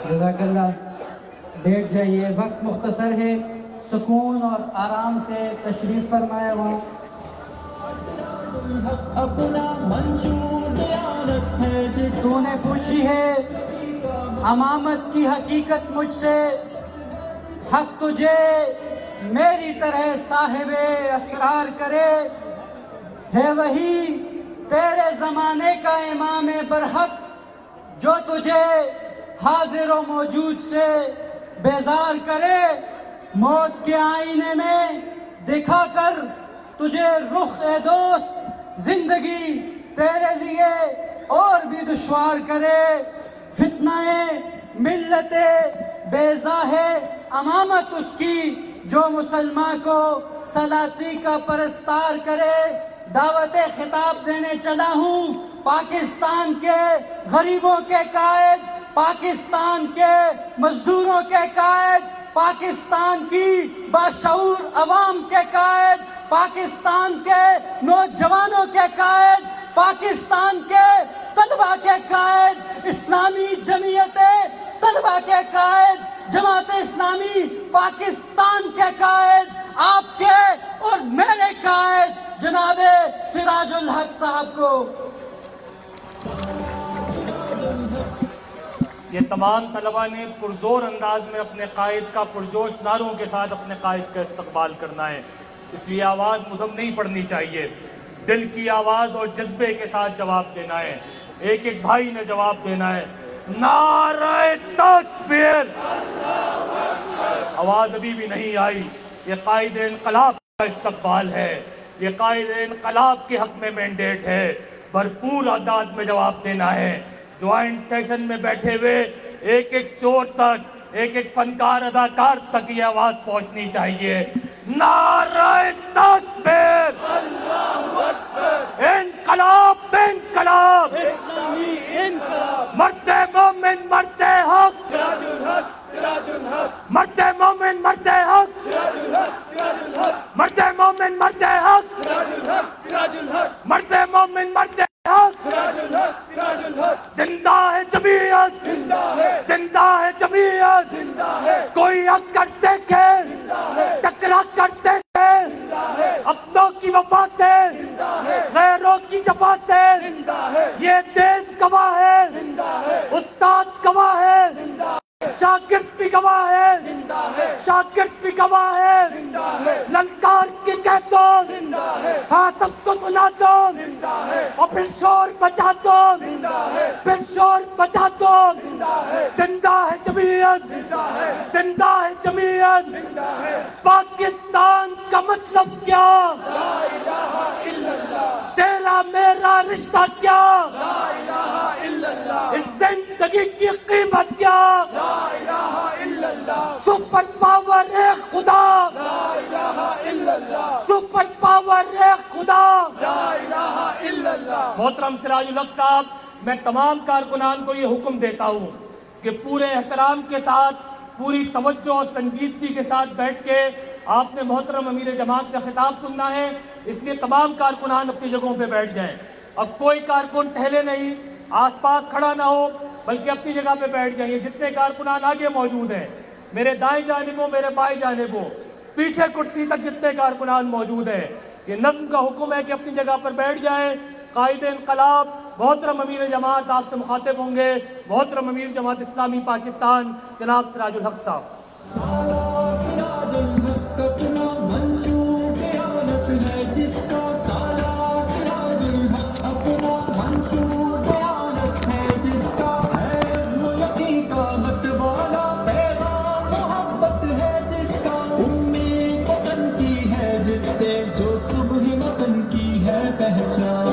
جزاک اللہ. بیٹھ جائیے، وقت مختصر ہے، سکون اور آرام سے تشریف فرمایا وہاں. اپنا منشور دیانت ہے جس تو نے پوچھی ہے امامت کی حقیقت مجھ سے، حق تجھے میری طرح صاحب اسرار کرے، ہے وہی تیرے زمانے کا امام برحق جو تجھے حاضر و موجود سے بیزار کرے، موت کے آئینے میں دکھا کر تجھے رخ اے دوست زندگی تیرے لیے اور بھی دشوار کرے، فتنہ ملت بیضا ہے امامت اس کی جو مسلمان کو سلاطی کا پرستار کرے. دعوت خطاب دینے چلا ہوں پاکستان کے غریبوں کے قائد، پاکستان کے مزدوروں کے قائد، پاکستان کی باشعور عوام کے قائد، پاکستان کے نوجوانوں کے قائد، پاکستان کے طلبہ کے قائد، اسلامی جمعیت طلبہ کے قائد، جماعت اسلامی پاکستان کے قائد، آپ کے اور میرے قائد جناب سراج الحق صاحب کو. یہ تمام طلبہ نے پرزور انداز میں اپنے قائد کا پرجوش نعروں کے ساتھ اپنے قائد کا استقبال کرنا ہے، اس لیے آواز مدھم نہیں پڑنی چاہیے، دل کی آواز اور جذبے کے ساتھ جواب دینا ہے. ایک ایک بھائی نے جواب دینا ہے. نعرہ تکبیر. آواز ابھی بھی نہیں آئی. یہ قائد انقلاب کا استقبال ہے، یہ قائد انقلاب کے حق میں مینڈیٹ ہے. بھرپور انداز میں جواب دینا ہے. جوائنٹ سیشن میں بیٹھے ہوئے ایک ایک چور تک، ایک ایک فنکار اداکار تک یہ آواز پہنچنی چاہیے. نعرہ تکبیر. اللہ اکبر. انقلاب انقلاب. اسلامی انقلاب. مرد مومن مرد حق. سراج الحق سراج الحق. مرد مومن مرد حق. سراج الحق سراج الحق. مرد مومن مرد حق. سراج الحق سراج الحق. مرد مومن مرد حق. سراج الحق سراج الحق. زندہ ہے جمعیت. زندہ ہے. زندہ ہے جمعیت. زندہ ہے. کوئی حق کر دیکھے. زندہ ہے. ٹکرا کر دیکھے. زندہ ہے. اپنوں کی وفاتیں. زندہ ہے. غیروں کی جفاتیں. زندہ ہے. یہ دیس گواہ ہے. زندہ ہے. استاد گواہ ہے. زندہ ہے. شاگرد بھی گواہ ہے. زندہ ہے. شاگرد بھی گواہ ہے. زندہ ہے. للکار کے کہہ دو. زندہ ہے. ہاں سب کو سنا دو. زندہ ہے. اور پھر شور بچا دو. زندہ ہے. پھر شور بچا دو. زندہ ہے. زندہ ہے جمعیت. زندہ ہے. زندہ ہے جمعیت. زندہ ہے. پاکستان کا مطلب کیا؟ لا الہ الا اللہ. تیرا میرا رشتہ کیا؟ لا الہ الا اللہ. اس زندگی کی قیمت کیا؟ لا الہ الا اللہ. سپر پاور ایک خدا. لا الہ الا اللہ. سپر پاور ایک خدا. لا الہ الا اللہ. محترم سراج الحق صاحب، میں تمام کارکنان کو یہ حکم دیتا ہوں کہ پورے احترام کے ساتھ، پوری توجہ اور سنجیدگی کے ساتھ بیٹھ کے آپ نے محترم امیر جماعت کا خطاب سننا ہے، اس لیے تمام کارکنان اپنی جگہوں پہ بیٹھ جائیں. اب کوئی کارکن ٹہلے نہیں، آس پاس کھڑا نہ ہو بلکہ اپنی جگہ پہ بیٹھ جائیں۔ جتنے کارکنان آگے موجود ہیں، میرے دائیں جانب ہو میرے بائیں جانب ہو، پیچھے کرسی تک جتنے کارکنان موجود ہیں، یہ نظم کا حکم ہے کہ اپنی جگہ پر بیٹھ جائیں۔ قائد انقلاب محترم امیر جماعت آپ سے مخاطب ہوں گے، محترم امیر جماعت اسلامی پاکستان جناب سراج الحق صاحب۔ سراج الحق اپنا منشور بیانت ہے جس کا، سارا سراج الحق اپنا منشور بیانت ہے جس کا، ہے عزم و یقین کا مت والا پیغام محبت ہے جس کا، امید وطن کی ہے جس سے جو صبح وطن کی ہے پہچان،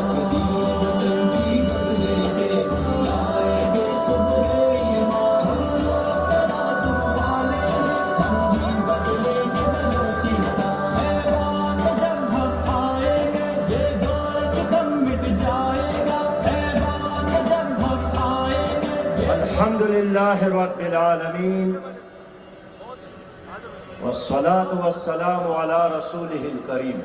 الحمدللہ رب العالمین والصلاة والسلام علی رسولہ الکریم،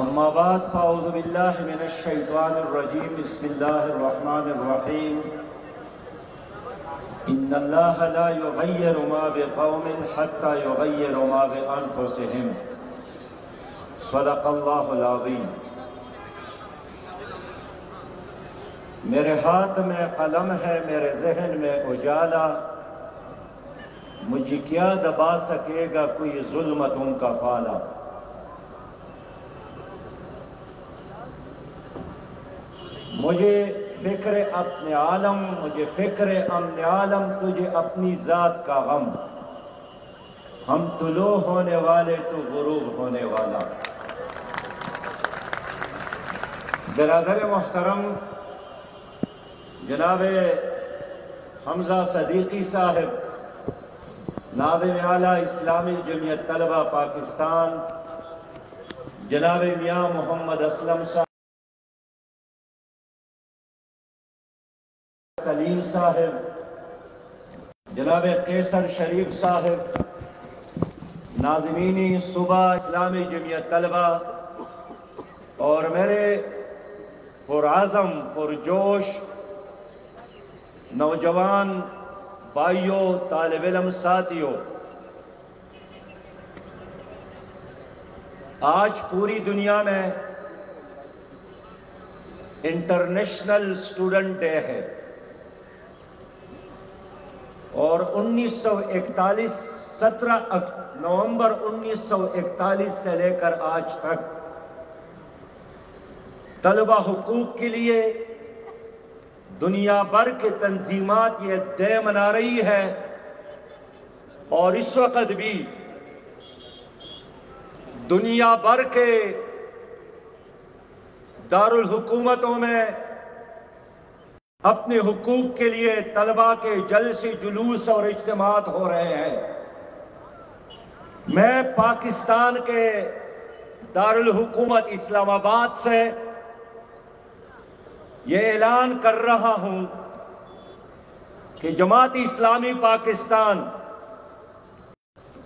اما بعد فاعوذ باللہ من الشیطان الرجیم، بسم اللہ الرحمن الرحیم، ان اللہ لا یغیر ما بقوم حتی یغیر ما بانفسہم، صدق اللہ العظیم۔ میرے ہاتھ میں قلم ہے، میرے ذہن میں اجالا، مجھے کیا دبا سکے گا کوئی ظلمتوں کا پالا۔ مجھے فکر اپنے عالم، مجھے فکر امن عالم، تجھے اپنی ذات کا غم، ہم طلوع ہونے والے تو غروب ہونے والا۔ برادر محترم جناب حمزہ صدیقی صاحب، ناظم اعلیٰ اسلامی جمعیت طلبہ پاکستان، جناب میاں محمد اسلم صاحب، سلیم صاحب، جناب قیصر شریف صاحب، ناظمین صوبہ اسلامی جمعیت طلبہ، اور میرے پرعزم پرجوش نوجوان بھائیوں، طالب علم ساتھیوں، آج پوری دنیا میں انٹرنیشنل اسٹوڈنٹ ڈے ہے، اور 17 نومبر 1941 سے لے کر آج تک طلبہ حقوق کے لیے دنیا بھر کے تنظیمات یہ ڈے منا رہی ہے، اور اس وقت بھی دنیا بھر کے دارالحکومتوں میں اپنے حقوق کے لیے طلبہ کے جلسے جلوس اور اجتماعات ہو رہے ہیں۔ میں پاکستان کے دارالحکومت اسلام آباد سے یہ اعلان کر رہا ہوں کہ جماعت اسلامی پاکستان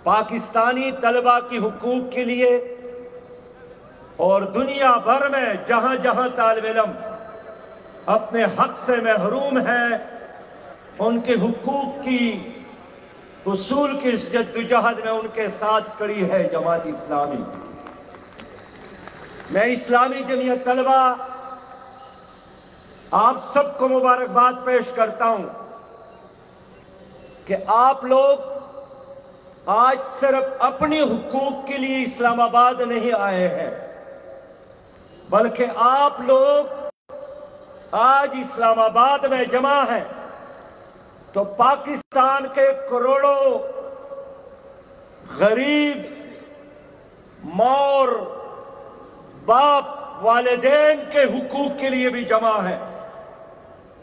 پاکستانی طلبہ کی حقوق کے لیے اور دنیا بھر میں جہاں جہاں طالب علم اپنے حق سے محروم ہیں، ان کے حقوق کی حصول کی اس جدوجہد میں ان کے ساتھ کھڑی ہے جماعت اسلامی۔ میں اسلامی جمعیت طلبہ آپ سب کو مبارکباد پیش کرتا ہوں کہ آپ لوگ آج صرف اپنے حقوق کے لیے اسلام آباد نہیں آئے ہیں، بلکہ آپ لوگ آج اسلام آباد میں جمع ہیں تو پاکستان کے کروڑوں غریب ماں اور باپ والدین کے حقوق کے لیے بھی جمع ہیں۔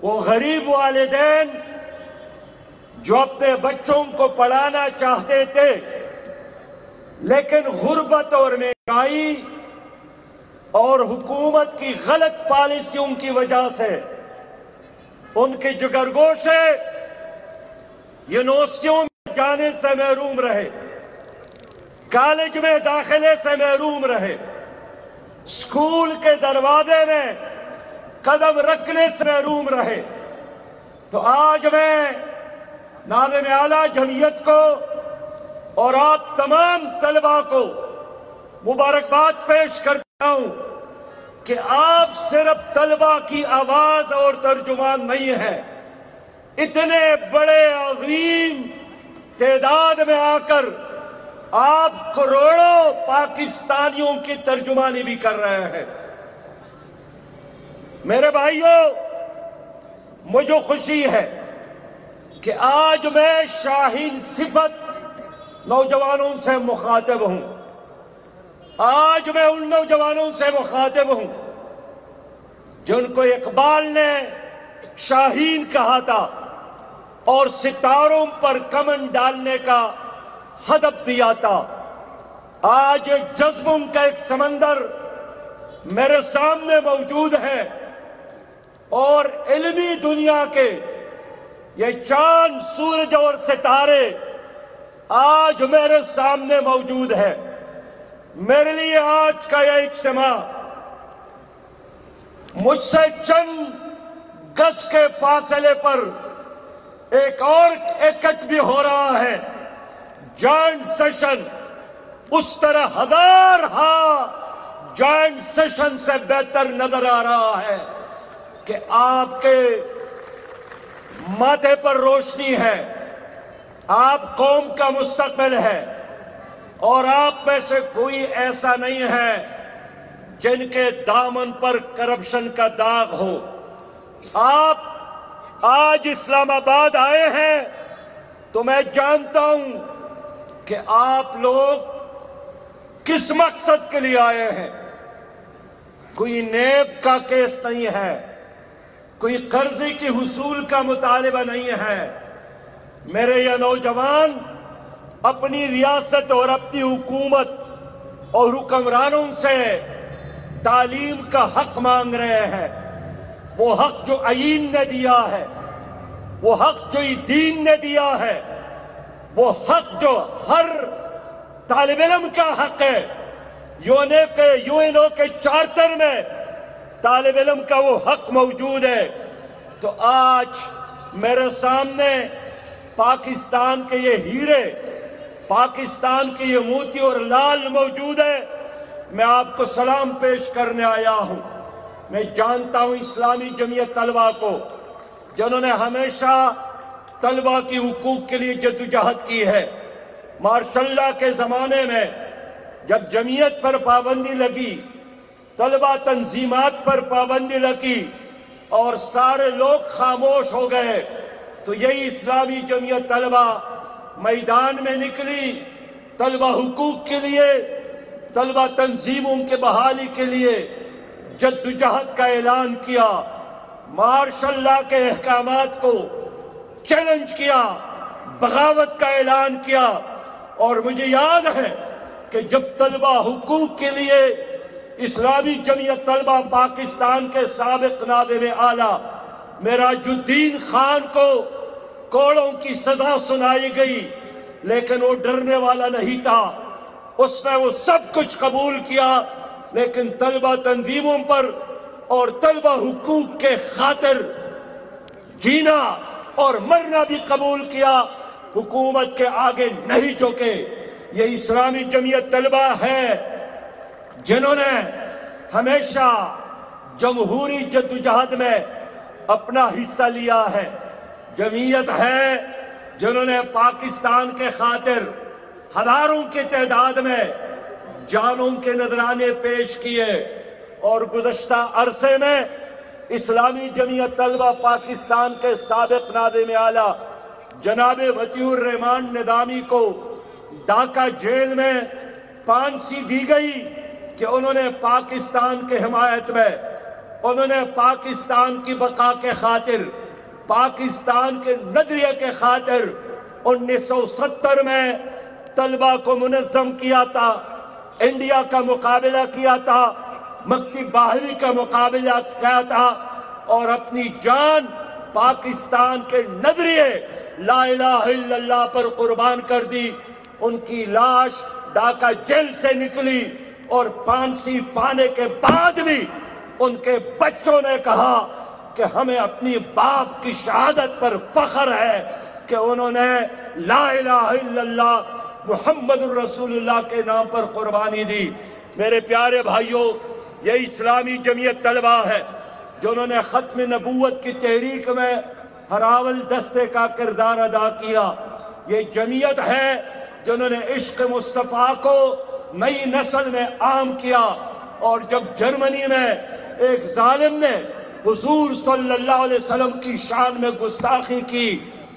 وہ غریب والدین جو اپنے بچوں کو پڑھانا چاہتے تھے، لیکن غربت اور مہنگائی اور حکومت کی غلط پالیسیوں کی وجہ سے ان کے جگر گوشے یونیورسٹیوں میں جانے سے محروم رہے، کالج میں داخلے سے محروم رہے، اسکول کے دروازے میں قدم رکھنے سے محروم رہے۔ تو آج میں ناظم اعلیٰ جمعیت کو اور آپ تمام طلباء کو مبارکباد پیش کرتا ہوں کہ آپ صرف طلباء کی آواز اور ترجمان نہیں ہیں، اتنے بڑے عظیم تعداد میں آ کر آپ کروڑوں پاکستانیوں کی ترجمانی بھی کر رہے ہیں۔ میرے بھائیوں، مجھے خوشی ہے کہ آج میں شاہین صفت نوجوانوں سے مخاطب ہوں۔ آج میں ان نوجوانوں سے مخاطب ہوں جن کو اقبال نے شاہین کہا تھا اور ستاروں پر کمن ڈالنے کا ہدف دیا تھا۔ آج جذبوں کا ایک سمندر میرے سامنے موجود ہے اور علمی دنیا کے یہ چاند، سورج اور ستارے آج میرے سامنے موجود ہے۔ میرے لیے آج کا یہ اجتماع مجھ سے چند گز کے فاصلے پر ایک اور ایکٹ بھی ہو رہا ہے، جوائنٹ سیشن۔ اس طرح ہزار جوائنٹ سیشن سے بہتر نظر آ رہا ہے کہ آپ کے ماتھے پر روشنی ہے، آپ قوم کا مستقبل ہے، اور آپ میں سے کوئی ایسا نہیں ہے جن کے دامن پر کرپشن کا داغ ہو۔ آپ آج اسلام آباد آئے ہیں تو میں جانتا ہوں کہ آپ لوگ کس مقصد کے لیے آئے ہیں۔ کوئی نیب کا کیس نہیں ہے، کوئی قرضے کی حصول کا مطالبہ نہیں ہے۔ میرے یہ نوجوان اپنی ریاست اور اپنی حکومت اور حکمرانوں سے تعلیم کا حق مانگ رہے ہیں، وہ حق جو آئین نے دیا ہے، وہ حق جو دین نے دیا ہے، وہ حق جو ہر طالب علم کا حق ہے۔ یو این او کے چارٹر میں طالب علم کا وہ حق موجود ہے۔ تو آج میرے سامنے پاکستان کے یہ ہیرے، پاکستان کے یہ موتی اور لال موجود ہے۔ میں آپ کو سلام پیش کرنے آیا ہوں۔ میں جانتا ہوں اسلامی جمعیت طلبہ کو، جنہوں نے ہمیشہ طلبہ کی حقوق کے لیے جدوجہد کی ہے۔ ماشاء اللہ کے زمانے میں جب جمعیت پر پابندی لگی، طلبہ تنظیمات پر پابندی لگی اور سارے لوگ خاموش ہو گئے، تو یہی اسلامی جمعیت طلبہ میدان میں نکلی، طلبہ حقوق کے لیے، طلبہ تنظیموں کے بحالی کے لیے جدوجہد کا اعلان کیا، ماشاء اللہ کے احکامات کو چیلنج کیا، بغاوت کا اعلان کیا۔ اور مجھے یاد ہے کہ جب طلبہ حقوق کے لیے اسلامی جمعیت طلبہ پاکستان کے سابق ناظم اعلیٰ معراج الدین خان کو کوڑوں کی سزا سنائی گئی، لیکن وہ ڈرنے والا نہیں تھا، اس نے وہ سب کچھ قبول کیا، لیکن طلبہ تنظیموں پر اور طلبہ حقوق کے خاطر جینا اور مرنا بھی قبول کیا، حکومت کے آگے نہیں جھکے۔ یہ اسلامی جمعیت طلبہ ہے جنہوں نے ہمیشہ جمہوری جدوجہد میں اپنا حصہ لیا ہے، جمعیت ہے جنہوں نے پاکستان کے خاطر ہزاروں کی تعداد میں جانوں کے نذرانے پیش کیے، اور گزشتہ عرصے میں اسلامی جمعیت طلبہ پاکستان کے سابق ناظم اعلیٰ جناب وطیع الرحمان نظامی کو ڈھاکہ جیل میں پھانسی دی گئی کہ انہوں نے پاکستان کے حمایت میں، انہوں نے پاکستان کی بقا کے خاطر، پاکستان کے نظریے کے خاطر 1970 میں طلبہ کو منظم کیا تھا، انڈیا کا مقابلہ کیا تھا، مکتب باہوی کا مقابلہ کیا تھا، اور اپنی جان پاکستان کے نظریے لا الہ الا اللہ پر قربان کر دی۔ ان کی لاش ڈھاکہ جیل سے نکلی اور پھانسی پانے کے بعد بھی ان کے بچوں نے کہا کہ ہمیں اپنی باپ کی شہادت پر فخر ہے کہ انہوں نے لا الہ الا اللہ محمد الرسول اللہ کے نام پر قربانی دی۔ میرے پیارے بھائیوں، یہ اسلامی جمعیت طلبہ ہے جنہوں نے ختم نبوت کی تحریک میں ہراول دستے کا کردار ادا کیا۔ یہ جمعیت ہے جنہوں نے عشق مصطفیٰ کو نئی نسل میں عام کیا، اور جب جرمنی میں ایک ظالم نے حضور صلی اللہ علیہ وسلم کی شان میں گستاخی کی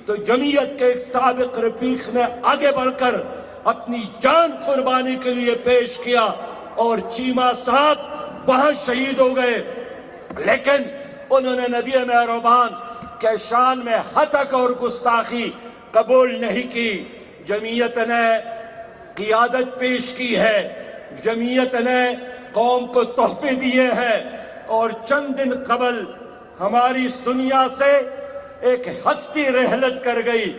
تو جمعیت کے ایک سابق رفیق نے آگے بڑھ کر اپنی جان قربانی کے لیے پیش کیا، اور چیمہ صاحب وہاں شہید ہو گئے، لیکن انہوں نے نبی مہربان کے شان میں ہتک اور گستاخی قبول نہیں کی۔ جمعیت نے قیادت پیش کی ہے، جمعیت نے قوم کو تحفے دیے ہیں، اور چند دن قبل ہماری اس دنیا سے ایک ہستی رحلت کر گئی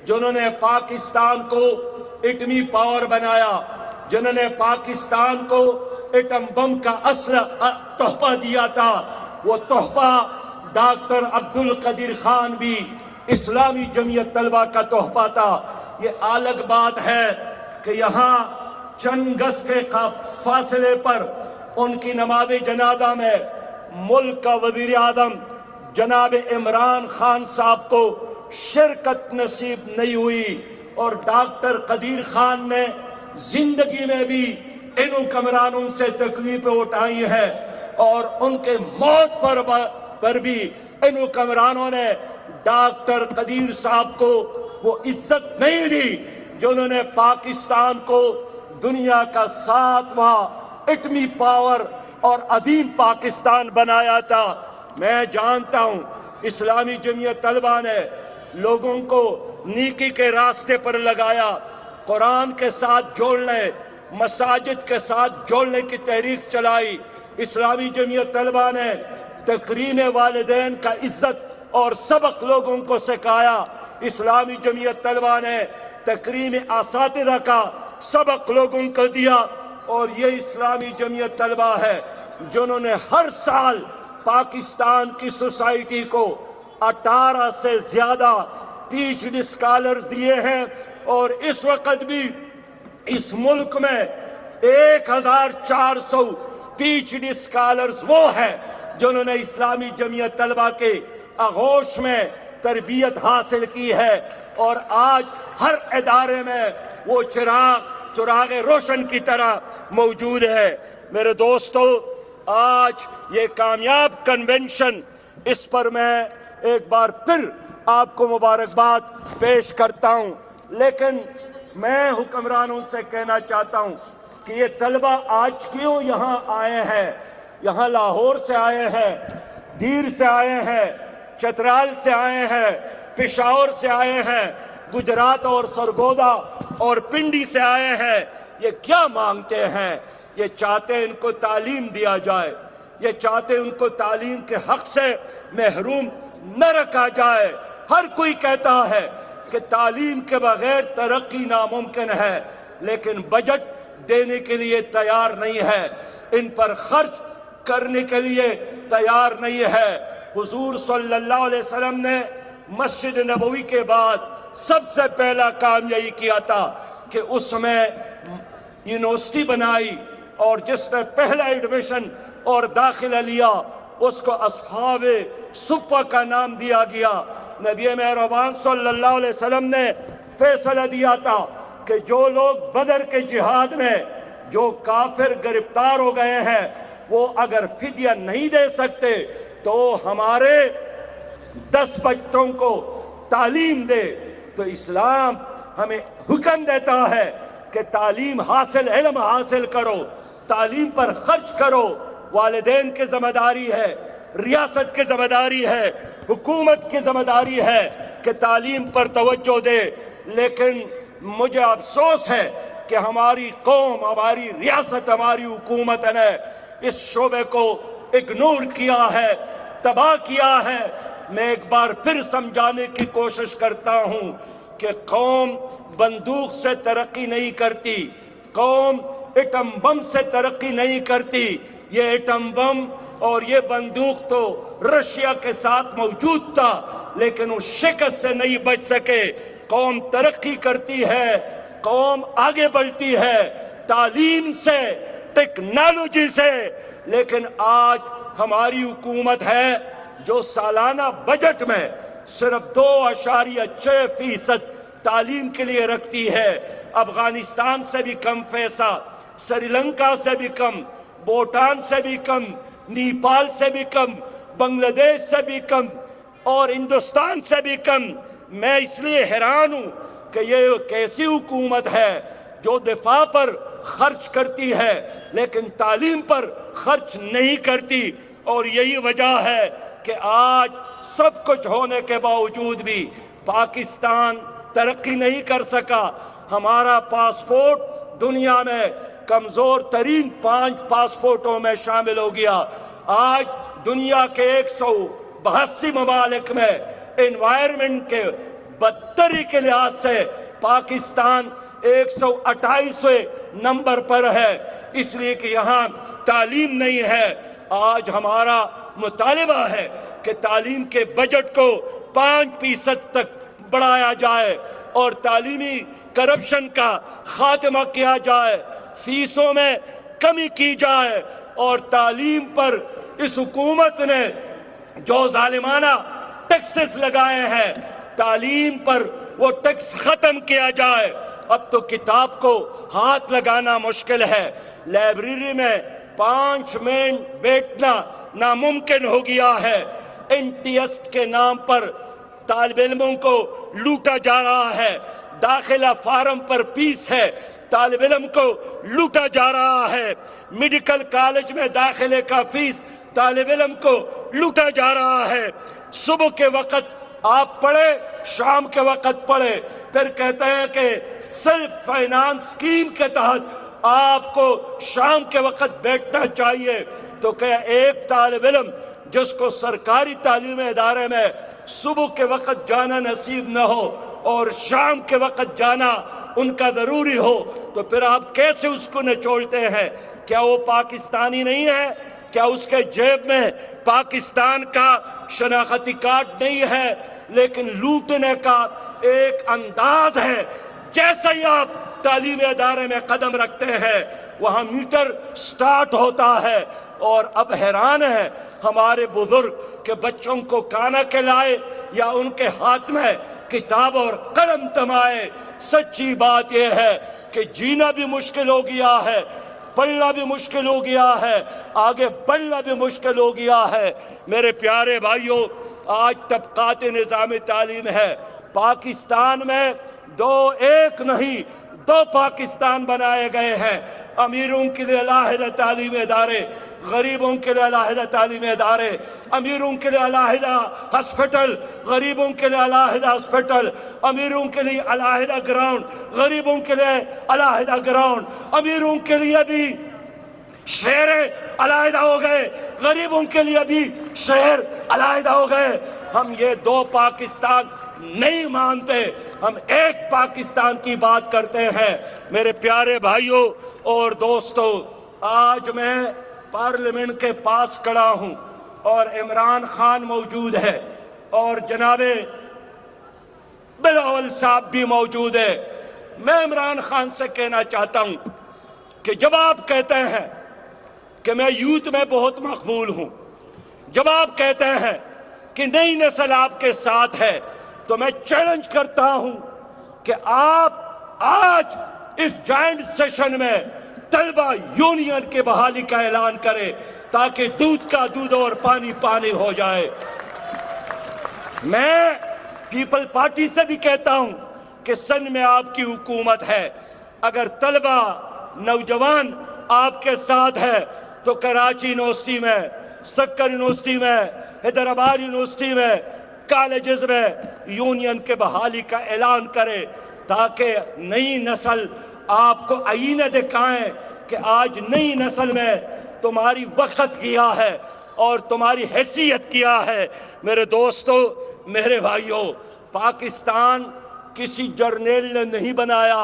جنہوں نے پاکستان کو ایٹمی پاور بنایا، جنہوں نے پاکستان کو ایٹم بم کا اسلحہ تحفہ دیا تھا۔ وہ تحفہ ڈاکٹر عبدالقدیر خان بھی اسلامی جمعیت طلبہ کا تحفہ تھا۔ یہ الگ بات ہے کہ یہاں چند گز کے فاصلے پر ان کی نماز جنازہ میں ملک کا وزیر اعظم جناب عمران خان صاحب کو شرکت نصیب نہیں ہوئی، اور ڈاکٹر قدیر خان نے زندگی میں بھی ان حکمرانوں سے تکلیفیں اٹھائی ہیں، اور ان کے موت پر بھی ان حکمرانوں نے ڈاکٹر قدیر صاحب کو وہ عزت نہیں دی جو انہوں نے پاکستان کو دنیا کا 7واں ایٹمی پاور اور عظیم پاکستان بنایا تھا۔ میں جانتا ہوں اسلامی جمعیت طلبہ نے لوگوں کو نیکی کے راستے پر لگایا، قرآن کے ساتھ جوڑنے، مساجد کے ساتھ جوڑنے کی تحریک چلائی۔ اسلامی جمعیت طلبہ نے تکریم والدین کا عزت اور سبق لوگوں کو سکھایا۔ اسلامی جمعیت طلبہ نے تکریم اساتذہ کا سبق لوگوں کو دیا، اور یہ اسلامی جمعیت طلبہ ہے جنہوں نے ہر سال پاکستان کی سوسائٹی کو 18 سے زیادہ پی ایچ ڈی اسکالرز دیے ہیں، اور اس وقت بھی اس ملک میں 1400 پی ایچ ڈی اسکالرز وہ ہیں جنہوں نے اسلامی جمعیت طلبہ کے آغوش میں تربیت حاصل کی ہے، اور آج ہر ادارے میں وہ چراغ روشن کی طرح موجود ہے۔ میرے دوستو، آج یہ کامیاب کنونشن، اس پر میں ایک بار پھر آپ کو مبارکباد پیش کرتا ہوں، لیکن میں حکمرانوں سے کہنا چاہتا ہوں کہ یہ طلبہ آج کیوں یہاں آئے ہیں؟ یہاں لاہور سے آئے ہیں، دیر سے آئے ہیں، چترال سے آئے ہیں، پشاور سے آئے ہیں، گجرات اور سرگودا اور پنڈی سے آئے ہیں۔ یہ کیا مانگتے ہیں؟ یہ چاہتے ہیں ان کو تعلیم دیا جائے، یہ چاہتے ہیں ان کو تعلیم کے حق سے محروم نہ رکھا جائے۔ ہر کوئی کہتا ہے کہ تعلیم کے بغیر ترقی ناممکن ہے، لیکن بجٹ دینے کے لیے تیار نہیں ہے، ان پر خرچ کرنے کے لیے تیار نہیں ہے۔ حضور صلی اللہ علیہ وسلم نے مسجد نبوی کے بعد سب سے پہلا کام یہی کیا تھا کہ اس میں یونیورسٹی بنائی، اور جس نے پہلا ایڈمیشن اور داخلہ لیا اس کو اصحاب صفہ کا نام دیا گیا۔ نبی مہربان صلی اللہ علیہ وسلم نے فیصلہ دیا تھا کہ جو لوگ بدر کے جہاد میں جو کافر گرفتار ہو گئے ہیں وہ اگر فدیہ نہیں دے سکتے تو ہمارے 10 بچوں کو تعلیم دے۔ تو اسلام ہمیں حکم دیتا ہے کہ تعلیم حاصل، علم حاصل کرو، تعلیم پر خرچ کرو۔ والدین کی ذمہ داری ہے، ریاست کی ذمہ داری ہے، حکومت کی ذمہ داری ہے کہ تعلیم پر توجہ دے، لیکن مجھے افسوس ہے کہ ہماری قوم، ہماری ریاست، ہماری حکومت نے اس شعبے کو اگنور کیا ہے، تباہ کیا ہے۔ میں ایک بار پھر سمجھانے کی کوشش کرتا ہوں کہ قوم بندوق سے ترقی نہیں کرتی، قوم ایٹم بم سے ترقی نہیں کرتی۔ یہ ایٹم بم اور یہ بندوق تو رشیا کے ساتھ موجود تھا لیکن وہ شکست سے نہیں بچ سکے۔ قوم ترقی کرتی ہے، قوم آگے بڑھتی ہے تعلیم سے، ٹیکنالوجی سے، لیکن آج ہماری حکومت ہے جو سالانہ بجٹ میں صرف 2.6% تعلیم کے لیے رکھتی ہے۔ افغانستان سے بھی کم پیسہ، سری لنکا سے بھی کم، بھوٹان سے بھی کم، نیپال سے بھی کم، بنگلہ دیش سے بھی کم اور ہندوستان سے بھی کم۔ میں اس لیے حیران ہوں کہ یہ کیسی حکومت ہے جو دفاع پر خرچ کرتی ہے لیکن تعلیم پر خرچ نہیں کرتی، اور یہی وجہ ہے کہ آج سب کچھ ہونے کے باوجود بھی پاکستان ترقی نہیں کر سکا۔ ہمارا پاسپورٹ دنیا میں کمزور ترین 5 پاسپورٹوں میں شامل ہو گیا۔ آج دنیا کے 182 ممالک میں انوائرمنٹ کے بدتری کے لحاظ سے پاکستان 128ویں نمبر پر ہے، اس لیے کہ یہاں تعلیم نہیں ہے۔ آج ہمارا مطالبہ ہے کہ تعلیم کے بجٹ کو 5% تک بڑھایا جائے اور تعلیمی کرپشن کا خاتمہ کیا جائے، فیسوں میں کمی کی جائے، اور تعلیم پر اس حکومت نے جو ظالمانہ ٹیکسز لگائے ہیں تعلیم پر وہ ٹیکس ختم کیا جائے۔ اب تو کتاب کو ہاتھ لگانا مشکل ہے، لائبریری میں 5 منٹ بیٹھنا ناممکن ہو گیا ہے۔ NTS کے نام پر طالب علموں کو لوٹا جا رہا ہے، داخلہ فارم پر فیس ہے، طالب علم کو لوٹا جا رہا ہے، میڈیکل کالج میں داخلے کا فیس طالب علم کو لوٹا جا رہا ہے۔ صبح کے وقت آپ پڑھے، شام کے وقت پڑھے، پھر کہتے ہیں کہ سیلف فائنانس اسکیم کے تحت آپ کو شام کے وقت بیٹھنا چاہیے۔ تو کہ ایک طالب علم جس کو سرکاری تعلیمی ادارے میں صبح کے وقت جانا نصیب نہ ہو اور شام کے وقت جانا ان کا ضروری ہو، تو پھر آپ کیسے اس کو نچوڑتے ہیں؟ کیا وہ پاکستانی نہیں ہے؟ کیا اس کے جیب میں پاکستان کا شناختی کارڈ نہیں ہے؟ لیکن لوٹنے کا ایک انداز ہے۔ جیسے ہی آپ تعلیمی ادارے میں قدم رکھتے ہیں وہاں میٹر سٹارٹ ہوتا ہے، اور اب حیران ہے ہمارے بزرگ کہ بچوں کو کھانا کھلائے یا ان کے ہاتھ میں کتاب اور قلم تھمائے۔ سچی بات یہ ہے کہ جینا بھی مشکل ہو گیا ہے، پڑھنا بھی مشکل ہو گیا ہے، آگے بڑھنا بھی مشکل ہو گیا ہے۔ میرے پیارے بھائیوں، آج طبقات نظام تعلیم ہے پاکستان میں، 1 نہیں 2 پاکستان بنائے گئے ہیں۔ امیروں کے لیے علیحدہ تعلیمی ادارے، غریبوں کے لیے علیحدہ تعلیمی ادارے، امیروں کے لیے علیحدہ ہسپتال، غریبوں کے لیے علیحدہ ہسپتال، امیروں کے لیے علیحدہ گراؤنڈ، غریبوں کے لیے علیحدہ گراؤنڈ، امیروں کے لیے بھی شہر علیحدہ ہو گئے، غریبوں کے لیے بھی شہر علیحدہ ہو گئے۔ ہم یہ 2 پاکستان نہیں مانتے، ہم ایک پاکستان کی بات کرتے ہیں۔ میرے پیارے بھائیوں اور دوستوں، آج میں پارلیمنٹ کے پاس کھڑا ہوں اور عمران خان موجود ہے اور جناب بلاول صاحب بھی موجود ہے۔ میں عمران خان سے کہنا چاہتا ہوں کہ جب آپ کہتے ہیں کہ میں یوتھ میں بہت مقبول ہوں، جب آپ کہتے ہیں کہ نئی نسل آپ کے ساتھ ہے، تو میں چیلنج کرتا ہوں کہ آپ آج اس جوائنٹ سیشن میں طلبہ یونین کی بحالی کا اعلان کریں تاکہ دودھ کا دودھ اور پانی پانی ہو جائے۔ میں پیپل پارٹی سے بھی کہتا ہوں کہ سندھ میں آپ کی حکومت ہے، اگر طلبہ نوجوان آپ کے ساتھ ہے تو کراچی یونیورسٹی میں، سکر یونیورسٹی میں، حیدرآباد یونیورسٹی میں، کالجز میں یونین کے بحالی کا اعلان کرے تاکہ نئی نسل آپ کو آئینہ دکھائیں کہ آج نئی نسل میں تمہاری وقت کیا ہے اور تمہاری حیثیت کیا ہے۔ میرے دوستو، میرے بھائیوں، پاکستان کسی جرنیل نے نہیں بنایا،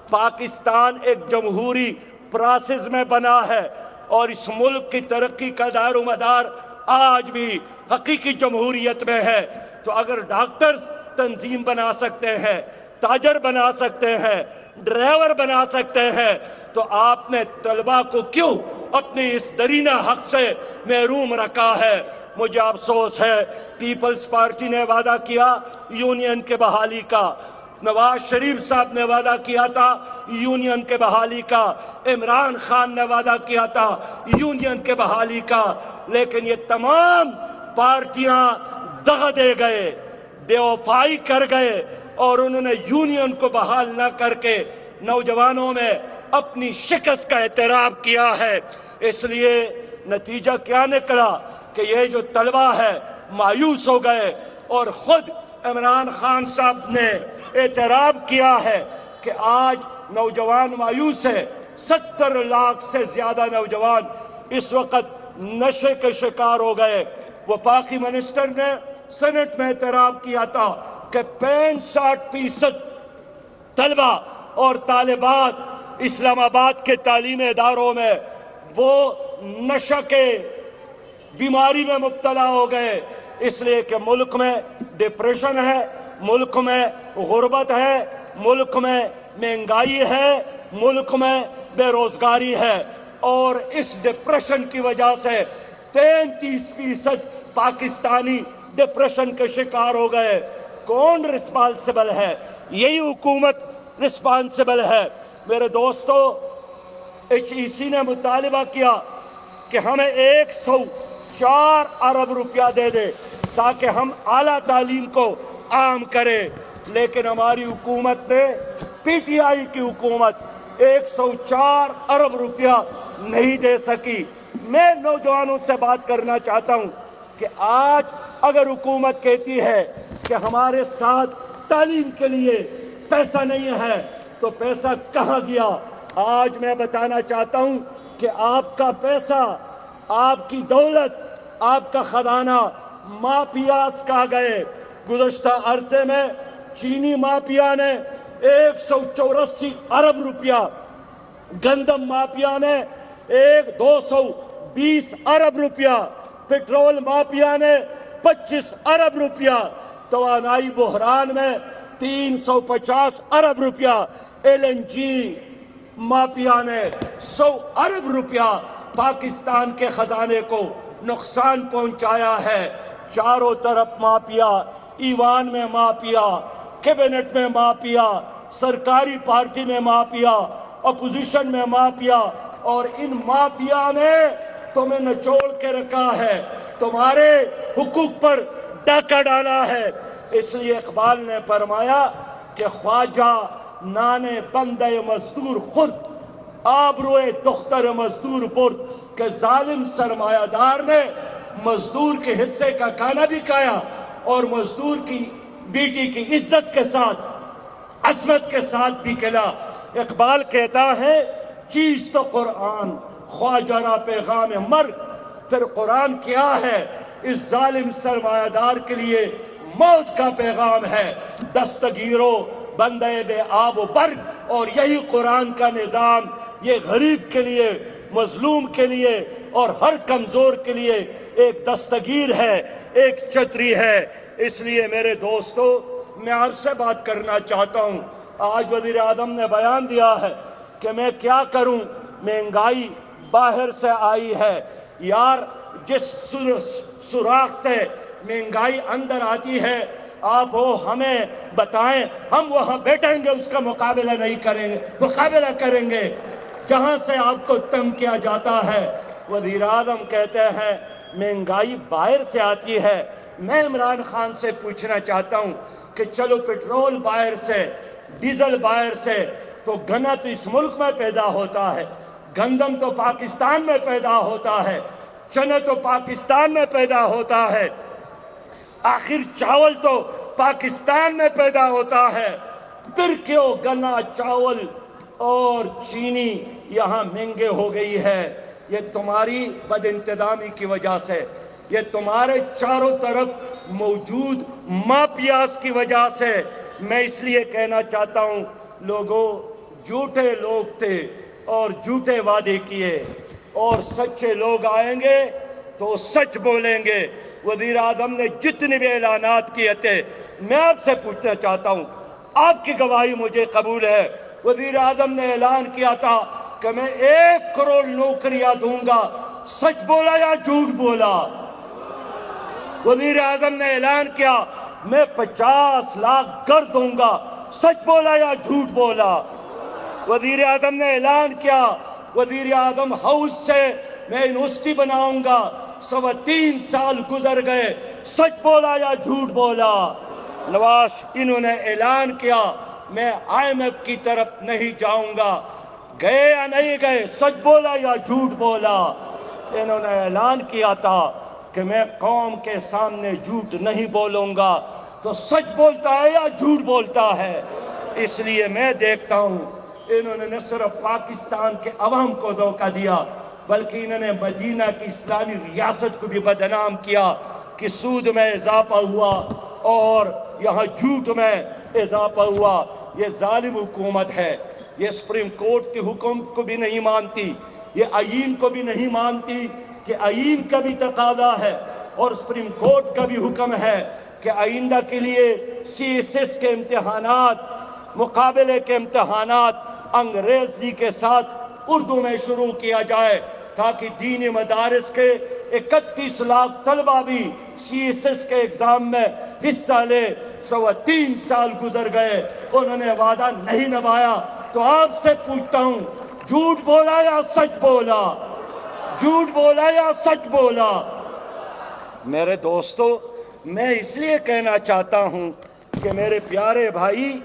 پاکستان ایک جمہوری پروسیس میں بنا ہے۔ اور اس ملک کی ترقی کا دار و مدار آج بھی حقیقی جمہوریت میں ہے۔ تو اگر ڈاکٹرز تنظیم بنا سکتے ہیں، تاجر بنا سکتے ہیں، ڈرائیور بنا سکتے ہیں، تو آپ نے طلبہ کو کیوں اپنی اس درینہ حق سے محروم رکھا ہے؟ مجھے افسوس ہے، پیپلز پارٹی نے وعدہ کیا یونین کے بحالی کا، نواز شریف صاحب نے وعدہ کیا تھا یونین کے بحالی کا، عمران خان نے وعدہ کیا تھا یونین کے بحالی کا، لیکن یہ تمام پارٹیاں دغا دے گئے، بے وفائی کر گئے، اور انہوں نے یونین کو بحال نہ کر کے نوجوانوں میں اپنی شکست کا اعتراف کیا ہے۔ اس لیے نتیجہ کیا نکلا کہ یہ جو طلبہ ہے مایوس ہو گئے، اور خود عمران خان صاحب نے اعتراف کیا ہے کہ آج نوجوان مایوس ہے۔ 70 لاکھ سے زیادہ نوجوان اس وقت نشے کے شکار ہو گئے۔ وفاقی منسٹر نے سینٹ میں اعتراف کیا تھا کہ 65% طلبہ اور طالبات اسلام آباد کے تعلیمی اداروں میں وہ نشہ کے بیماری میں مبتلا ہو گئے، اس لیے کہ ملک میں ڈپریشن ہے، ملک میں غربت ہے، ملک میں مہنگائی ہے، ملک میں بے روزگاری ہے، اور اس ڈپریشن کی وجہ سے 33% پاکستانی ڈپریشن کے شکار ہو گئے۔ کون رسپانسبل ہے؟ یہی حکومت رسپانسبل ہے۔ میرے دوستو، HEC نے مطالبہ کیا کہ ہمیں 104 ارب روپیہ دے دے تاکہ ہم اعلیٰ تعلیم کو عام کریں، لیکن ہماری حکومت نے، PTI کی حکومت 104 ارب روپیہ نہیں دے سکی۔ میں نوجوانوں سے بات کرنا چاہتا ہوں کہ آج اگر حکومت کہتی ہے کہ ہمارے ساتھ تعلیم کے لیے پیسہ نہیں ہے تو پیسہ کہاں گیا؟ آج میں بتانا چاہتا ہوں کہ آپ کا پیسہ، آپ کی دولت، آپ کا خزانہ مافیاز کا گئے۔ گزشتہ عرصے میں چینی مافیا نے 184 ارب روپیہ، گندم مافیا نے 220 ارب روپیہ، پیٹرول مافیا نے 25 ارب روپیہ، توانائی بحران میں 350 ارب روپیہ، LNG مافیا نے 100 ارب روپیہ پاکستان کے خزانے کو نقصان پہنچایا ہے۔ چاروں طرف مافیا، ایوان میں مافیا، کیبنٹ میں مافیا، سرکاری پارٹی میں مافیا، اپوزیشن میں مافیا، اور ان مافیا نے تمہیں نچوڑ کے رکھا ہے، تمہارے حقوق پر ڈاکہ ڈالا ہے۔ اس لیے اقبال نے فرمایا کہ خواجہ نانے بندے مزدور خود، آبروئے دختر مزدور برد، کہ ظالم سرمایہ دار نے مزدور کے حصے کا کھانا بھی کھایا اور مزدور کی بیٹی کی عزت کے ساتھ، عصمت کے ساتھ بھی کھلا۔ اقبال کہتا ہے چیز تو قرآن خواجہ را پیغام مرگ، پھر قرآن کیا ہے؟ اس ظالم سرمایہ دار کے لیے موت کا پیغام ہے۔ دستگیروں بندے بے آب و برگ، اور یہی قرآن کا نظام، یہ غریب کے لیے، مظلوم کے لیے اور ہر کمزور کے لیے ایک دستگیر ہے، ایک چھتری ہے۔ اس لیے میرے دوستو، میں آپ سے بات کرنا چاہتا ہوں۔ آج وزیر اعظم نے بیان دیا ہے کہ میں کیا کروں، مہنگائی باہر سے آئی ہے۔ یار، جس سوراخ سے مہنگائی اندر آتی ہے، آپ وہ ہمیں بتائیں، ہم وہاں بیٹھیں گے، اس کا مقابلہ نہیں کریں گے، مقابلہ کریں گے جہاں سے آپ کو تنگ کیا جاتا ہے۔ وزیر اعظم کہتے ہیں مہنگائی باہر سے آتی ہے۔ میں عمران خان سے پوچھنا چاہتا ہوں کہ چلو پیٹرول باہر سے، ڈیزل باہر سے، تو گنا تو اس ملک میں پیدا ہوتا ہے، گندم تو پاکستان میں پیدا ہوتا ہے، چنے تو پاکستان میں پیدا ہوتا ہے، آخر چاول تو پاکستان میں پیدا ہوتا ہے، پھر کیوں گنا، چاول اور چینی یہاں مہنگے ہو گئی ہے؟ یہ تمہاری بد انتظامی کی وجہ سے، یہ تمہارے چاروں طرف موجود مافیاز کی وجہ سے۔ میں اس لیے کہنا چاہتا ہوں، لوگوں، جھوٹے لوگ تھے اور جھوٹے وعدے کیے، اور سچے لوگ آئیں گے تو سچ بولیں گے۔ وزیر اعظم نے جتنے بھی اعلانات کیے تھے، میں آپ سے پوچھنا چاہتا ہوں، آپ کی گواہی مجھے قبول ہے، وزیر اعظم نے اعلان کیا تھا کہ میں 1 کروڑ نوکریاں دوں گا، سچ بولا یا جھوٹ بولا؟ وزیر اعظم نے اعلان کیا میں 50 لاکھ گھر دوں گا، سچ بولا یا جھوٹ بولا؟ وزیر اعظم نے اعلان کیا وزیر اعظم ہاؤس سے میں یونیورسٹی بناؤں گا، 3.25 سال گزر گئے، سچ بولا یا جھوٹ بولا؟ نواز انہوں نے اعلان کیا میں IMF کی طرف نہیں جاؤں گا، گئے یا نہیں گئے، سچ بولا یا جھوٹ بولا؟ انہوں نے اعلان کیا تھا کہ میں قوم کے سامنے جھوٹ نہیں بولوں گا، تو سچ بولتا ہے یا جھوٹ بولتا ہے؟ اس لیے میں دیکھتا ہوں انہوں نے نہ صرف پاکستان کے عوام کو دھوکہ دیا، بلکہ انہوں نے مدینہ کی اسلامی ریاست کو بھی بدنام کیا کہ سود میں اضافہ ہوا اور یہاں جھوٹ میں اضافہ ہوا۔ یہ ظالم حکومت ہے، یہ سپریم کورٹ کے حکم کو بھی نہیں مانتی، یہ آئین کو بھی نہیں مانتی کہ آئین کا بھی تقاضا ہے اور سپریم کورٹ کا بھی حکم ہے کہ آئندہ کے لیے CSS کے امتحانات، مقابلے کے امتحانات انگریزی کے ساتھ اردو میں شروع کیا جائے، تاکہ دینی مدارس کے 31 لاکھ طلبہ بھی CSS کے ایگزام میں حصہ لے۔ 3.25 سال گزر گئے، انہوں نے وعدہ نہیں نبھایا۔ تو آپ سے پوچھتا ہوں، جھوٹ بولا یا سچ بولا؟ جھوٹ بولا یا سچ بولا؟ میرے دوستو، میں اس لیے کہنا چاہتا ہوں کہ میرے پیارے بھائی،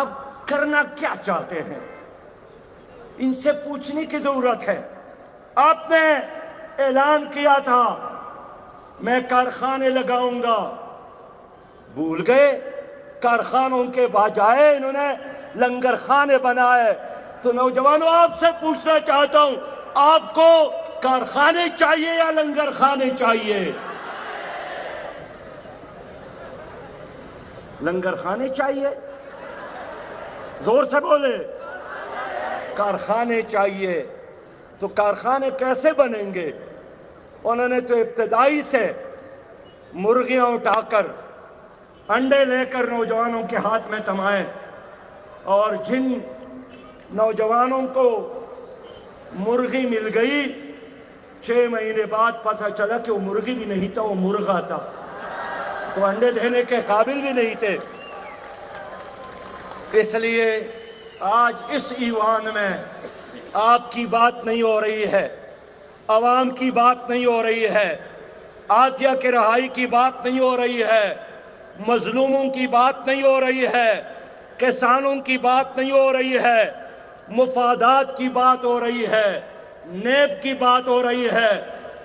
اب کرنا کیا چاہتے ہیں؟ ان سے پوچھنے کی ضرورت ہے۔ آپ نے اعلان کیا تھا میں کارخانے لگاؤں گا، بھول گئے؟ کارخانوں کے بجائے انہوں نے لنگر خانے بنائے۔ تو نوجوانوں، آپ سے پوچھنا چاہتا ہوں، آپ کو کارخانے چاہیے یا لنگر خانے چاہیے؟ لنگر خانے چاہیے؟ زور سے بولے۔ کارخانے چاہیے۔ تو کارخانے کیسے بنیں گے؟ انہوں نے تو ابتدائی سے مرغیاں اٹھا کر، انڈے لے کر نوجوانوں کے ہاتھ میں تھمائے، اور جن نوجوانوں کو مرغی مل گئی 6 مہینے بعد پتہ چلا کہ وہ مرغی بھی نہیں تھا، وہ مرغا تھا، تو انڈے دینے کے قابل بھی نہیں تھے۔ اس لیے آج اس ایوان میں آپ کی بات نہیں ہو رہی ہے، عوام کی بات نہیں ہو رہی ہے، عافیہ کے رہائی کی بات نہیں ہو رہی ہے، مظلوموں کی بات نہیں ہو رہی ہے، کسانوں کی بات نہیں ہو رہی ہے، مفادات کی بات ہو رہی ہے، نیب کی بات ہو رہی ہے۔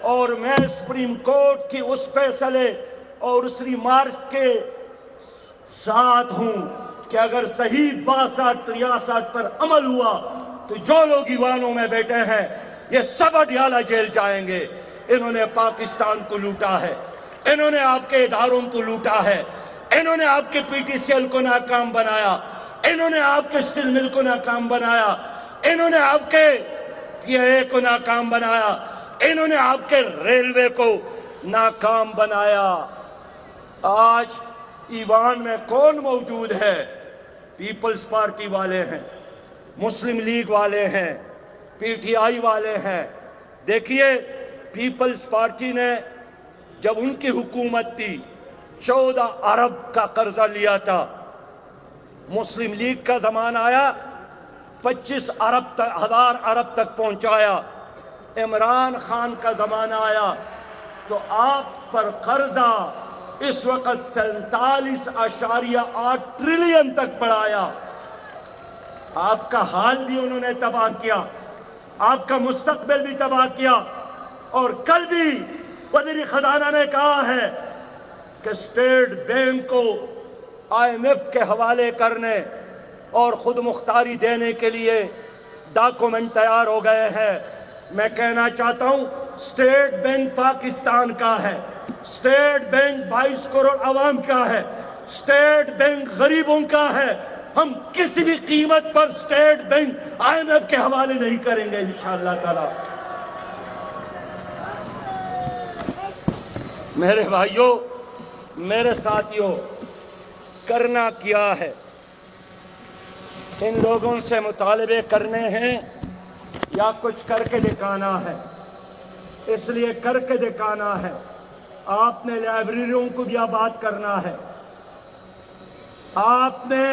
اور میں سپریم کورٹ کی اس فیصلے اور اس ریمارک کے ساتھ ہوں کہ اگر صحیح 62-63 پر عمل ہوا تو جو لوگ ایوانوں میں بیٹھے ہیں یہ سب اڈیالہ جیل جائیں گے۔ انہوں نے پاکستان کو لوٹا ہے، انہوں نے آپ کے اداروں کو لوٹا ہے، انہوں نے آپ کے PTCL کو ناکام بنایا، انہوں نے آپ کے اسٹیل مل کو ناکام بنایا، انہوں نے آپ کے PIA کو ناکام بنایا، انہوں نے آپ کے ریلوے کو ناکام بنایا۔ آج ایوان میں کون موجود ہے؟ پیپلز پارٹی والے ہیں، مسلم لیگ والے ہیں، PTI والے ہیں۔ دیکھیے، پیپلز پارٹی نے جب ان کی حکومت تھی 14 ارب کا قرضہ لیا تھا، مسلم لیگ کا زمانہ آیا 25 ہزار ارب تک پہنچایا، عمران خان کا زمانہ آیا تو آپ پر قرضہ اس وقت 47.8 ٹریلین تک بڑھایا۔ آپ کا حال بھی انہوں نے تباہ کیا، آپ کا مستقبل بھی تباہ کیا، اور کل بھی وزیر خزانہ نے کہا ہے کہ اسٹیٹ بینک کو IMF کے حوالے کرنے اور خود مختاری دینے کے لیے ڈاکومنٹ تیار ہو گئے ہیں۔ میں کہنا چاہتا ہوں، اسٹیٹ بینک پاکستان کا ہے، اسٹیٹ بینک 22 کروڑ عوام کا ہے، اسٹیٹ بینک غریبوں کا ہے، ہم کسی بھی قیمت پر اسٹیٹ بینک IMF کے حوالے نہیں کریں گے انشاءاللہ تعالی۔ میرے بھائیوں، میرے ساتھیوں، کرنا کیا ہے؟ ان لوگوں سے مطالبے کرنے ہیں یا کچھ کر کے دکھانا ہے؟ اس لیے کر کے دکھانا ہے۔ آپ نے لائبریریوں کو بھی آباد کرنا ہے، آپ نے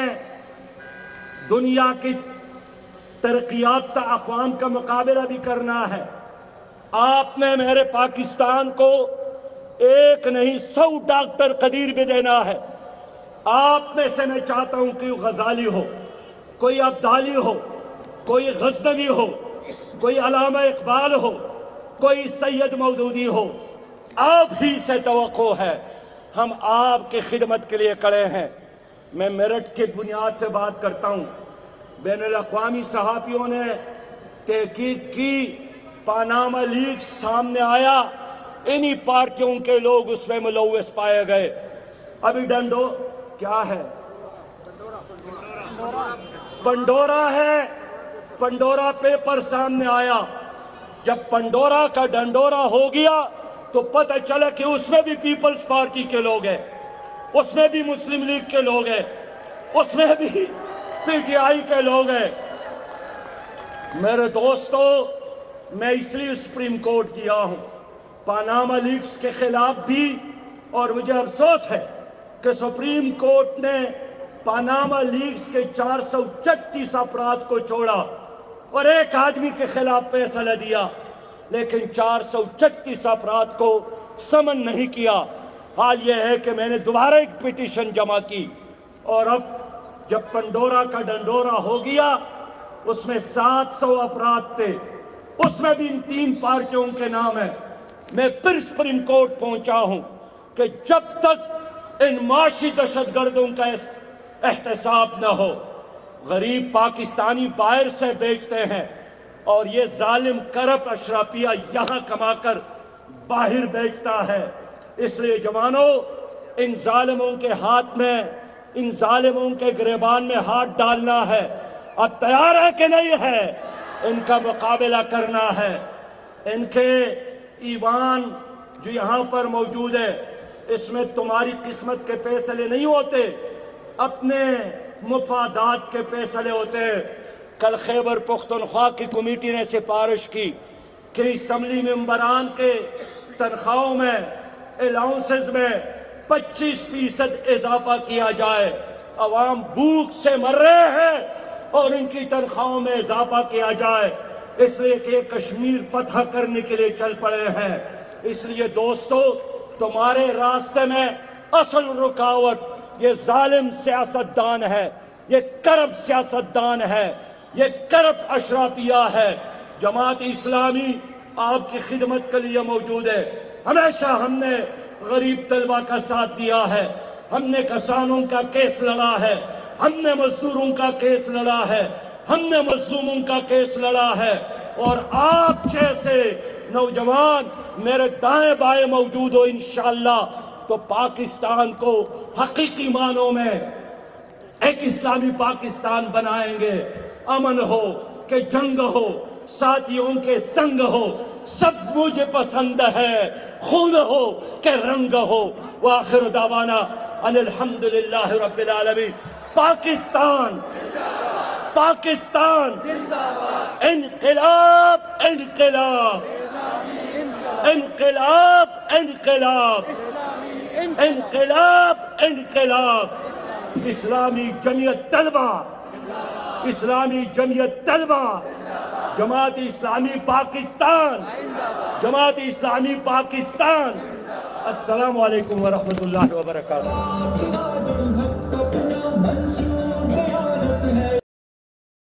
دنیا کی ترقی یافتہ اقوام کا مقابلہ بھی کرنا ہے، آپ نے میرے پاکستان کو ایک نہیں 100 ڈاکٹر قدیر بھی دینا ہے۔ آپ میں سے میں چاہتا ہوں کہ غزالی ہو، کوئی عبدالی ہو، کوئی غزنوی ہو، کوئی علامہ اقبال ہو، کوئی سید مودودی ہو، آپ ہی سے توقع ہے۔ ہم آپ کی خدمت کے لیے کھڑے ہیں۔ میں میرٹ کی بنیاد پہ بات کرتا ہوں۔ بین الاقوامی صحافیوں نے تحقیق کی، پاناما لیکس سامنے آیا، انہی پارٹیوں کے لوگ اس میں ملوث پائے گئے۔ ابھی ڈنڈو کیا ہے؟ پنڈورا ہے، پنڈورا پیپر سامنے آیا۔ جب پنڈورا کا ڈنڈورا ہو گیا تو پتہ چلا کہ اس میں بھی پیپلز پارٹی کے لوگ ہیں، اس میں بھی مسلم لیگ کے لوگ ہیں، اس میں بھی PTI کے لوگ ہیں۔ میرے دوستو، میں اس لیے سپریم کورٹ گیا ہوں، پاناما لیکس کے خلاف بھی، اور مجھے افسوس ہے کہ سپریم کورٹ نے پاناما لیکس کے 436 افراد کو چھوڑا اور ایک آدمی کے خلاف فیصلہ دیا، لیکن 436 افراد کو سمن نہیں کیا۔ حال یہ ہے کہ میں نے دوبارہ ایک پٹیشن جمع کی، اور اب جب پنڈورا کا ڈنڈورا ہو گیا، اس میں 700 افراد تھے، اس میں بھی ان 3 پارٹیوں کے نام ہیں۔ میں پھر سپریم کورٹ پہنچا ہوں کہ جب تک ان معاشی دہشت گردوں کا احتساب نہ ہو، غریب پاکستانی باہر سے بیچتے ہیں اور یہ ظالم کرپ اشرافیہ یہاں کما کر باہر بیچتا ہے۔ اس لیے جوانوں، ان ظالموں کے ہاتھ میں، ان ظالموں کے گریبان میں ہاتھ ڈالنا ہے۔ اب تیار ہے کہ نہیں ہے؟ ان کا مقابلہ کرنا ہے۔ ان کے ایوان جو یہاں پر موجود ہے، اس میں تمہاری قسمت کے فیصلے نہیں ہوتے، اپنے مفادات کے فیصلے ہوتے ہیں۔ کل خیبر پختونخوا کی کمیٹی نے سفارش کی کہ اسمبلی ممبران کے تنخواہوں میں، الاؤنسز میں 25% اضافہ کیا جائے۔ عوام بھوک سے مر رہے ہیں اور ان کی تنخواہوں میں اضافہ کیا جائے، اس لیے کہ کشمیر فتح کرنے کے لیے چل پڑے ہیں۔ اس لیے دوستو، تمہارے راستے میں اصل رکاوٹ یہ ظالم سیاستدان ہے، یہ کرپ سیاستدان ہے، یہ کرپ اشرافیہ ہے۔ جماعت اسلامی آپ کی خدمت کے لیے موجود ہے۔ ہمیشہ ہم نے غریب طلبہ کا ساتھ دیا ہے، ہم نے کسانوں کا کیس لڑا ہے، ہم نے مزدوروں کا کیس لڑا ہے، ہم نے مظلوموں کا کیس لڑا ہے، اور آپ جیسے نوجوان میرے دائیں بائیں موجود ہو انشاءاللہ تو پاکستان کو حقیقی معنوں میں ایک اسلامی پاکستان بنائیں گے۔ امن ہو کہ جنگ ہو، ساتھیوں کے سنگ ہو، سب مجھے پسند ہے، خود ہو کہ رنگ ہو۔ وآخر دعوانا ان الحمدللہ رب العالمین۔ پاکستان، پاکستان، انقلاب، انقلاب، انقلاب، انقلاب، انقلاب، انقلاب۔ اسلامی جمعیت طلبہ، اسلامی جمعیت طلبہ، جماعت اسلامی پاکستان، جماعت اسلامی پاکستان۔ السلام علیکم ورحمۃ اللہ وبرکاتہ۔